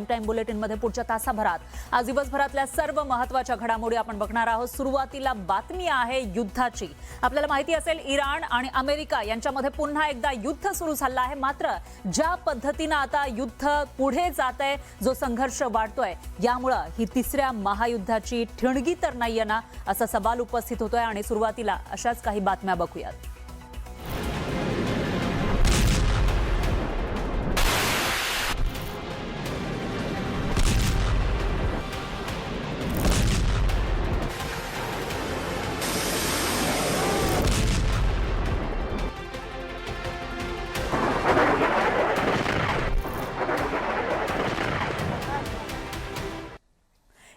Time bulletin मध्ये पुढच्या तासाभरात आज दिवसभरातल्या सर्व महत्त्वाच्या घडामोडी आपण बघणार आहोत। सुरुवातीला बातमी आहे युद्धाची। आपल्याला माहिती असेल इराण आणि अमेरिका यांच्यामध्ये पुन्हा एकदा युद्ध सुरू झालं आहे। मात्र ज्या पद्धतीने आता युद्ध पुढे जातंय, जो संघर्ष वाढतोय, यामुळे ही तिसऱ्या महायुद्धाची ठिणगी तर नाहीये ना, असा सवाल उपस्थित होतोय। आणि सुरुवातीला अशाच काही बातम्या बघूयात।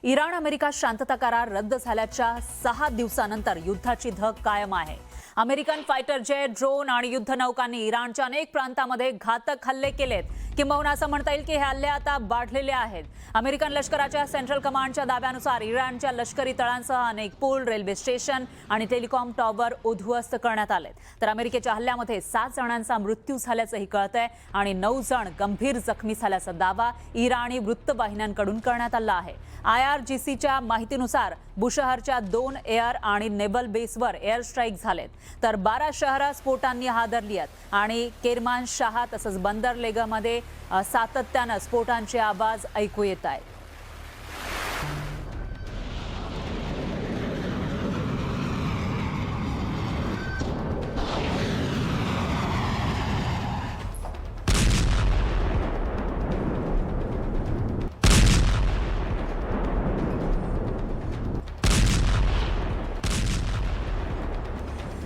इराण अमेरिका शांतता करार रद्द झाल्याच्या 6 दिवसानंतर युद्धाची धग कायम आहे। अमेरिकन फायटर जेट, ड्रोन आणि युद्धनौकांनी इराणच्या अनेक प्रांतांमध्ये घातक हल्ले केलेत। किंबहुना असं म्हणता येईल की हे हल्ले आता वाढलेले आहेत। अमेरिकन लष्कराच्या सेंट्रल कमांडच्या दाव्यानुसार इराणच्या लष्करी तळांसह अनेक पूल, रेल्वे स्टेशन आणि टेलिकॉम टॉवर उद्ध्वस्त करण्यात आले। तर अमेरिकेच्या हल्ल्यामध्ये 7 जणांचा मृत्यू झाल्याचंही कळतंय आणि 9 जण गंभीर जखमी झाल्याचा दावा इराणी वृत्तवाहिन्यांकडून करण्यात आला आहे। IRGCच्या माहितीनुसार बुशहरच्या 2 एअर आणि नेव्हल बेसवर एअर स्ट्राईक झालेत, तर 12 शहरं स्फोटांनी हादरली आहेत आणि केरमानशाह तसंच बंदर लेगमध्ये सातत्यानं स्फोटांचे आवाज ऐकू येत आहेत।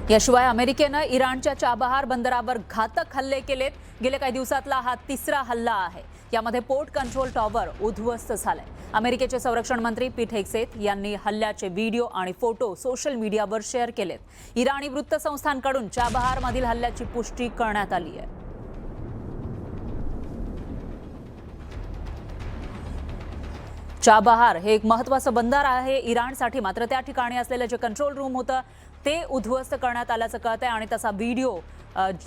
याशिवाय अमेरिकेनं इराणच्या चाबहार बंदरावर घातक हल्ले केलेत। गेल्या काही दिवसातला हा तिसरा हल्ला आहे। यामध्ये पोर्ट कंट्रोल टॉवर उद्ध्वस्त झालंय। अमेरिकेचे संरक्षण मंत्री पीट हेग्सेथ यांनी हल्ल्याचे व्हिडिओ आणि फोटो सोशल मीडियावर शेअर केलेत। इराणी वृत्तसंस्थांकडून चाबहारमधील हल्ल्याची पुष्टी करण्यात आली आहे। चाबहार हे एक महत्त्वाचं बंदर आहे इराणसाठी। मात्र त्या ठिकाणी असलेलं जे कंट्रोल रूम होतं ते उद्ध्वस्त करण्यात आल्याचं कळतंय आणि तसा व्हिडिओ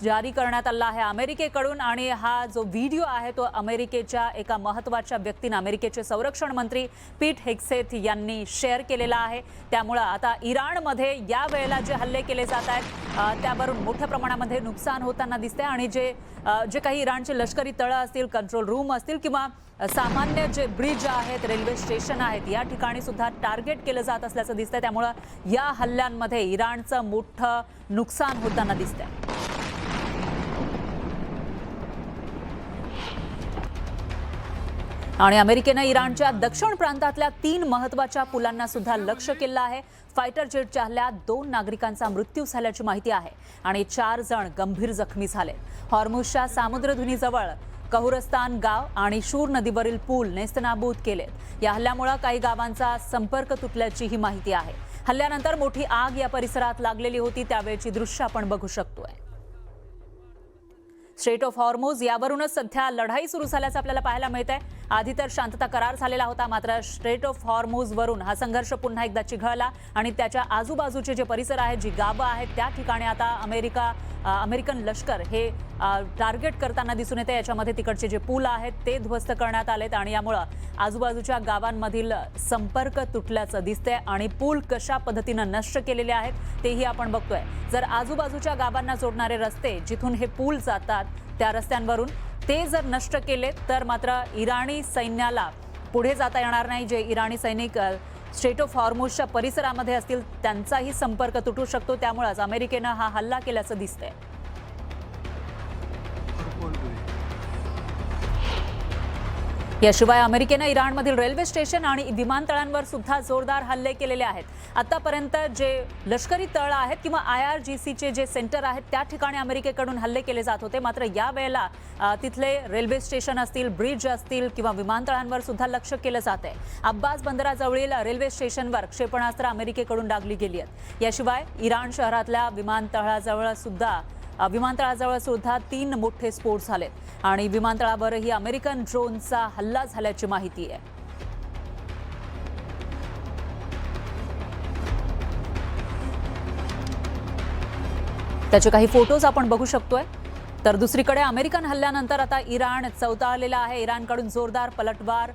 जारी करण्यात आला आहे अमेरिकेकडून। आणि हा जो व्हिडिओ आहे तो अमेरिकेच्या एका महत्त्वाच्या व्यक्तीने, अमेरिकेचे संरक्षण मंत्री पीट हेग्सेथ यांनी शेअर केलेला आहे। त्यामुळे आता इराणमध्ये या वेळेला जे हल्ले केले जात आहेत त्यावरून मोठ्या प्रमाणामध्ये नुकसान होताना दिसते आणि जे काही इराणचे लष्करी तळ असतील, कंट्रोल रूम असतील किंवा सामान्य जे ब्रिज आहेत, रेल्वे स्टेशन आहेत, या ठिकाणी सुद्धा टार्गेट केलं जात असल्याचं दिसतंय। त्यामुळे या हल्ल्यांमध्ये इराणचं मोठं नुकसान होताना दिसतंय। आणि अमेरिकेनं इराणच्या दक्षिण प्रांतातल्या 3 महत्त्वाच्या पुलांना सुद्धा लक्ष्य केलं आहे। फायटर जेटच्या हल्ल्यात 2 नागरिकांचा मृत्यू झाल्याची माहिती आहे आणि 4 जण गंभीर जखमी झाले। हॉर्मुझच्या सामुद्रधुनीजवळ कहुरस्तान गाव आणि शूर नदीवरील पूल नेस्तनाबूत केलेत। या हल्ल्यामुळे काही गावांचा संपर्क तुटल्याची ही माहिती आहे। हल्ल्यानंतर मोठी आग या परिसरात लागलेली होती, त्यावेळची दृश्य आपण बघू शकतोय। स्ट्रेट ऑफ हॉर्मुझ यावरूनच सध्या लढाई सुरू झाल्याचं आपल्याला पाहायला मिळतंय। आधी तर शांतता करार झालेला होता, मात्र स्ट्रेट ऑफ हॉर्मुझ वरून हा संघर्ष पुन्हा एकदा चिघळला आणि त्याच्या आजूबाजूचे जे परिसर आहेत, जी गावं आहेत, त्या ठिकाणी आता अमेरिकन लष्कर हे टार्गेट करताना दिसून येते। याच्यामध्ये तिकडचे जे पूल आहेत ते ध्वस्त करण्यात आलेत आणि यामुळे आजूबाजूच्या गावांमधील संपर्क तुटल्याचं दिसतंय आणि पूल कशा पद्धतीनं नष्ट केलेले आहेत तेही आपण बघतोय। जर आजूबाजूच्या गावांना जोडणारे रस्ते, जिथून हे पूल जातात, त्या रस्त्यांवरून ते जर नष्ट केले तर मात्र इराणी सैन्याला पुढे जाता येणार नाही। जे इराणी सैनिक स्ट्रेट ऑफ हॉर्मुझच्या परिसरामध्ये असतील त्यांचाही संपर्क तुटू शकतो। त्यामुळेच अमेरिकेनं हा हल्ला केल्याचं दिसतंय। याशिवाय अमेरिकेनं इराणमधील रेल्वे स्टेशन आणि विमानतळांवर सुद्धा जोरदार हल्ले केलेले आहेत। आतापर्यंत जे लष्करी तळ आहेत किंवा IRGCचे जे सेंटर आहेत त्या ठिकाणी अमेरिकेकडून हल्ले केले जात होते, मात्र या वेळेला तिथले रेल्वे स्टेशन असतील, ब्रिज असतील किंवा विमानतळांवर सुद्धा लक्ष केलं जात आहे। अब्बास बंदराजवळील रेल्वे स्टेशनवर क्षेपणास्त्र अमेरिकेकडून डागली गेली आहेत। याशिवाय इराण शहरातल्या विमानतळाजवळ सुद्धा 3 मोठे स्फोट झालेत आणि विमानतळावरही अमेरिकन ड्रोनचा हल्ला झाल्याची माहिती आहे। त्याचे काही फोटोज आपण बघू शकतोय। तर दुसरीकडे अमेरिकन हल्ल्यानंतर आता इराण चवताळलेला आहे. इराणकडून जोरदार पलटवार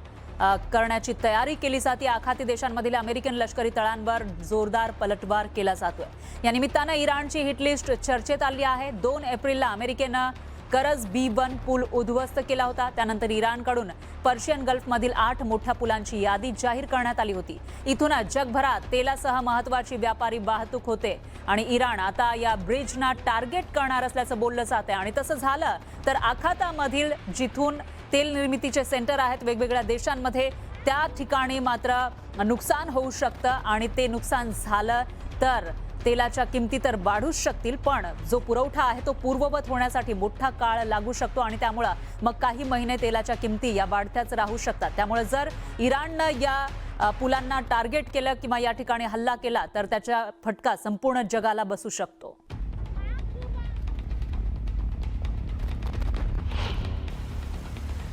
करण्याची तयारी केली जाते. आखाती देशांमधील अमेरिकन लष्करी तळांवर जोरदार पलटवार केला जातोय. या निमित्तानं इराणची हिटलिस्ट चर्चेत आली आहे. 2 एप्रिलला अमेरिकेनं करज B1 पूल उद्ध्वस्त केला होता. त्यानंतर इराणकडून पर्शियन गल्फमधील 8 मोठ्या पुलांची यादी जाहीर करण्यात आली होती. इथूनच जगभरात तेलासह महत्त्वाची व्यापारी वाहतूक होते आणि इराण आता या ब्रिजना टार्गेट करणार असल्याचं बोललं जात आहे. आणि तसं झालं तर आखातामधील जिथून तेल निर्मितीचे सेंटर आहेत वेगवेगळ्या देशांमध्ये, त्या ठिकाणी मात्र नुकसान होऊ शकतं आणि ते नुकसान झालं तर तेलाच्या किमती तर वाढूच शकतील, पण जो पुरवठा आहे तो पूर्ववत होण्यासाठी मोठा काळ लागू शकतो आणि त्यामुळे मग काही महिने तेलाच्या किमती या वाढत्याच राहू शकतात. त्यामुळे जर इराणनं या पुलांना टार्गेट केलं किंवा या ठिकाणी हल्ला केला तर त्याचा फटका संपूर्ण जगाला बसू शकतो.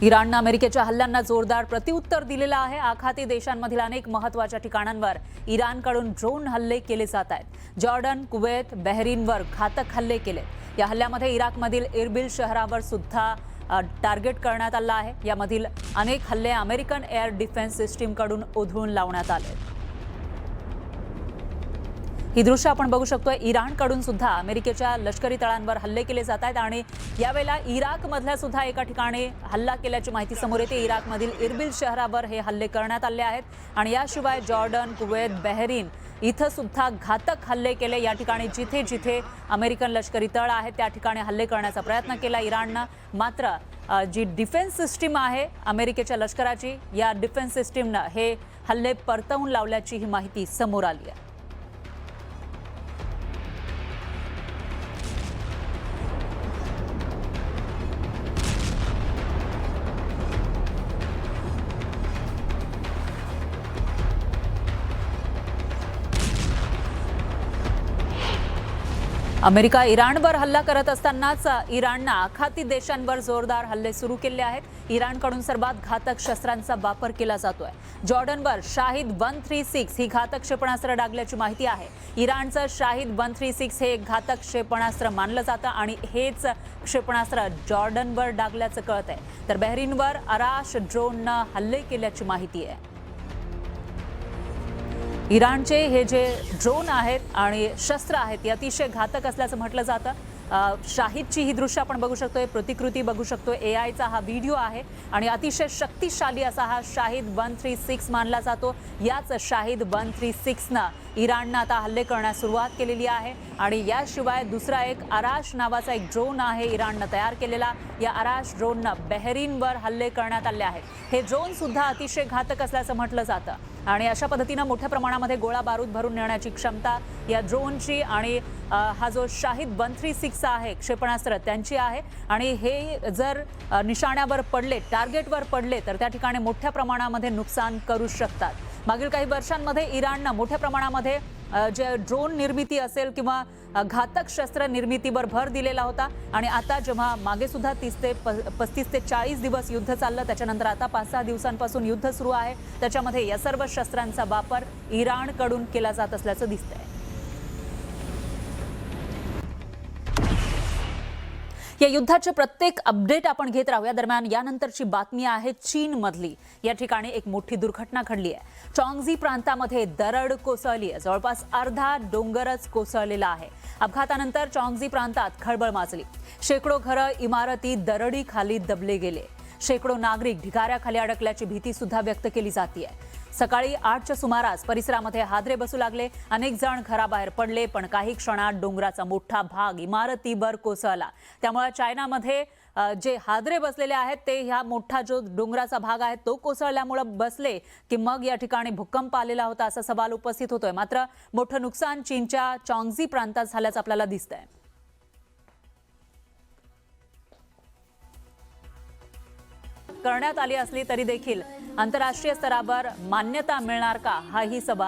इराणनं अमेरिकेच्या हल्ल्यांना जोरदार प्रत्युत्तर दिलेलं आहे. आखाती देशांमधील अनेक महत्त्वाच्या ठिकाणांवर इराणकडून ड्रोन हल्ले केले जात आहेत. जॉर्डन, कुवेत, बहरीनवर घातक हल्ले केले. या हल्ल्यामध्ये इराकमधील इरबिल शहरावर सुद्धा टार्गेट करण्यात आलं आहे. यामधील अनेक हल्ले अमेरिकन एअर डिफेन्स सिस्टीमकडून उधळून लावण्यात आले. ही दृश्य आपण बघू शकतोय. इराणकडून सुद्धा अमेरिकेच्या लष्करी तळांवर हल्ले केले जात आहेत आणि यावेळेला इराकमधल्या सुद्धा एका ठिकाणी हल्ला केल्याची माहिती समोर येते. इराकमधील इरबिल शहरावर हे हल्ले करण्यात आले आहेत आणि याशिवाय जॉर्डन, कुवेत, बहरीन इथं सुद्धा घातक हल्ले केले. या ठिकाणी जिथे जिथे अमेरिकन लष्करी तळ आहेत त्या ठिकाणी हल्ले करण्याचा प्रयत्न केला इराणनं. मात्र जी डिफेन्स सिस्टीम आहे अमेरिकेच्या लष्कराची, या डिफेन्स सिस्टीमनं हे हल्ले परतवून लावल्याची ही माहिती समोर आली आहे. अमेरिका इराणवर हल्ला करत असतानाच इराणनं आखाती देशांवर जोरदार हल्ले सुरू केले आहेत. इराणकडून सर्वात घातक शस्त्रांचा वापर केला जातोय. जॉर्डनवर शाहिद 136 ही घातक क्षेपणास्त्र डागल्याची माहिती आहे. इराणचं शाहिद 136 हे घातक क्षेपणास्त्र मानलं जातं आणि हेच क्षेपणास्त्र जॉर्डनवर डागल्याचं कळत आहे. तर बहरीनवर अराश ड्रोननं हल्ले केल्याची माहिती आहे. इराणचे हे जे ड्रोन आहेत आणि शस्त्र आहेत ते अतिशय घातक असल्याचं म्हटलं जातं. शाहिदची ही दृश्य आपण बघू शकतोय, प्रतिकृती बघू शकतोय. AI चा हा व्हिडिओ आहे आणि अतिशय शक्तिशाली असा हा शाहिद 136 मानला जातो. याच शाहिद 136नं इराणनं आता हल्ले करण्यास सुरुवात केलेली आहे. आणि याशिवाय दुसरा एक अराश नावाचा एक ड्रोन आहे इराणनं तयार केलेला. या अराश ड्रोननं बहरीनवर हल्ले करण्यात आले आहेत. हे ड्रोन सुद्धा अतिशय घातक असल्याचं म्हटलं जातं आणि अशा पद्धतीनं मोठ्या प्रमाणामध्ये गोळा बारूद भरून नेण्याची क्षमता या ड्रोनची आणि हा जो शाहिद 136 आहे क्षेपणास्त्र त्यांची आहे. आणि हे जर निशाण्यावर पडले, टार्गेटवर पडले तर त्या ठिकाणी मोठ्या प्रमाणामध्ये नुकसान करू शकतात. मागील काही वर्षांमध्ये इराणनं मोठ्या प्रमाणामध्ये जे ड्रोन निर्मिती असेल किंवा घातक शस्त्र निर्मितीवर भर दिलेला होता आणि आता जेव्हा मागे सुद्धा 35 ते 40 दिवस युद्ध चाललं, त्याच्यानंतर आता 5-6 दिवसांपासून युद्ध सुरू आहे. त्याच्यामध्ये या सर्व शस्त्रांचा वापर इराणकडून केला जात असल्याचं दिसतंय. या युद्धाचे प्रत्येक अपडेट आपण घेत राहूया. दरम्यान यानंतरची बातमी आहे चीनमधली. या ठिकाणी एक मोठी दुर्घटना घडली आहे. चॉंगझी प्रांतामध्ये दरड कोसळली आहे. जवळपास अर्धा डोंगरच कोसळलेला आहे. अपघातानंतर चॉंगझी प्रांतात खळबळ माजली. शेकडो घरं, इमारती दरडीखाली दबले गेले. शेकडो नागरिक ढिगाऱ्याखाली अडकल्याची भीती सुद्धा व्यक्त केली जाते. सकाळी 8च्या सुमारास परिसरामध्ये हादरे बसू लागले. अनेक जण घराबाहेर पडले, पण काही क्षणात डोंगराचा मोठा भाग इमारतीवर कोसळला. त्यामुळे चायनामध्ये जे हादरे बसलेले आहेत ते ह्या मोठा जो डोंगराचा भाग आहे तो कोसळल्यामुळे बसले की मग या ठिकाणी भूकंप आलेला होता असा सवाल उपस्थित होतोय. मात्र मोठं नुकसान चीनच्या चॉंगझी प्रांतात झाल्याचं आपल्याला दिसतंय. करण्यात आली असली तरी देखील आंतरराष्ट्रीय स्तरावर मान्यता मिळणार का, हाही सवाल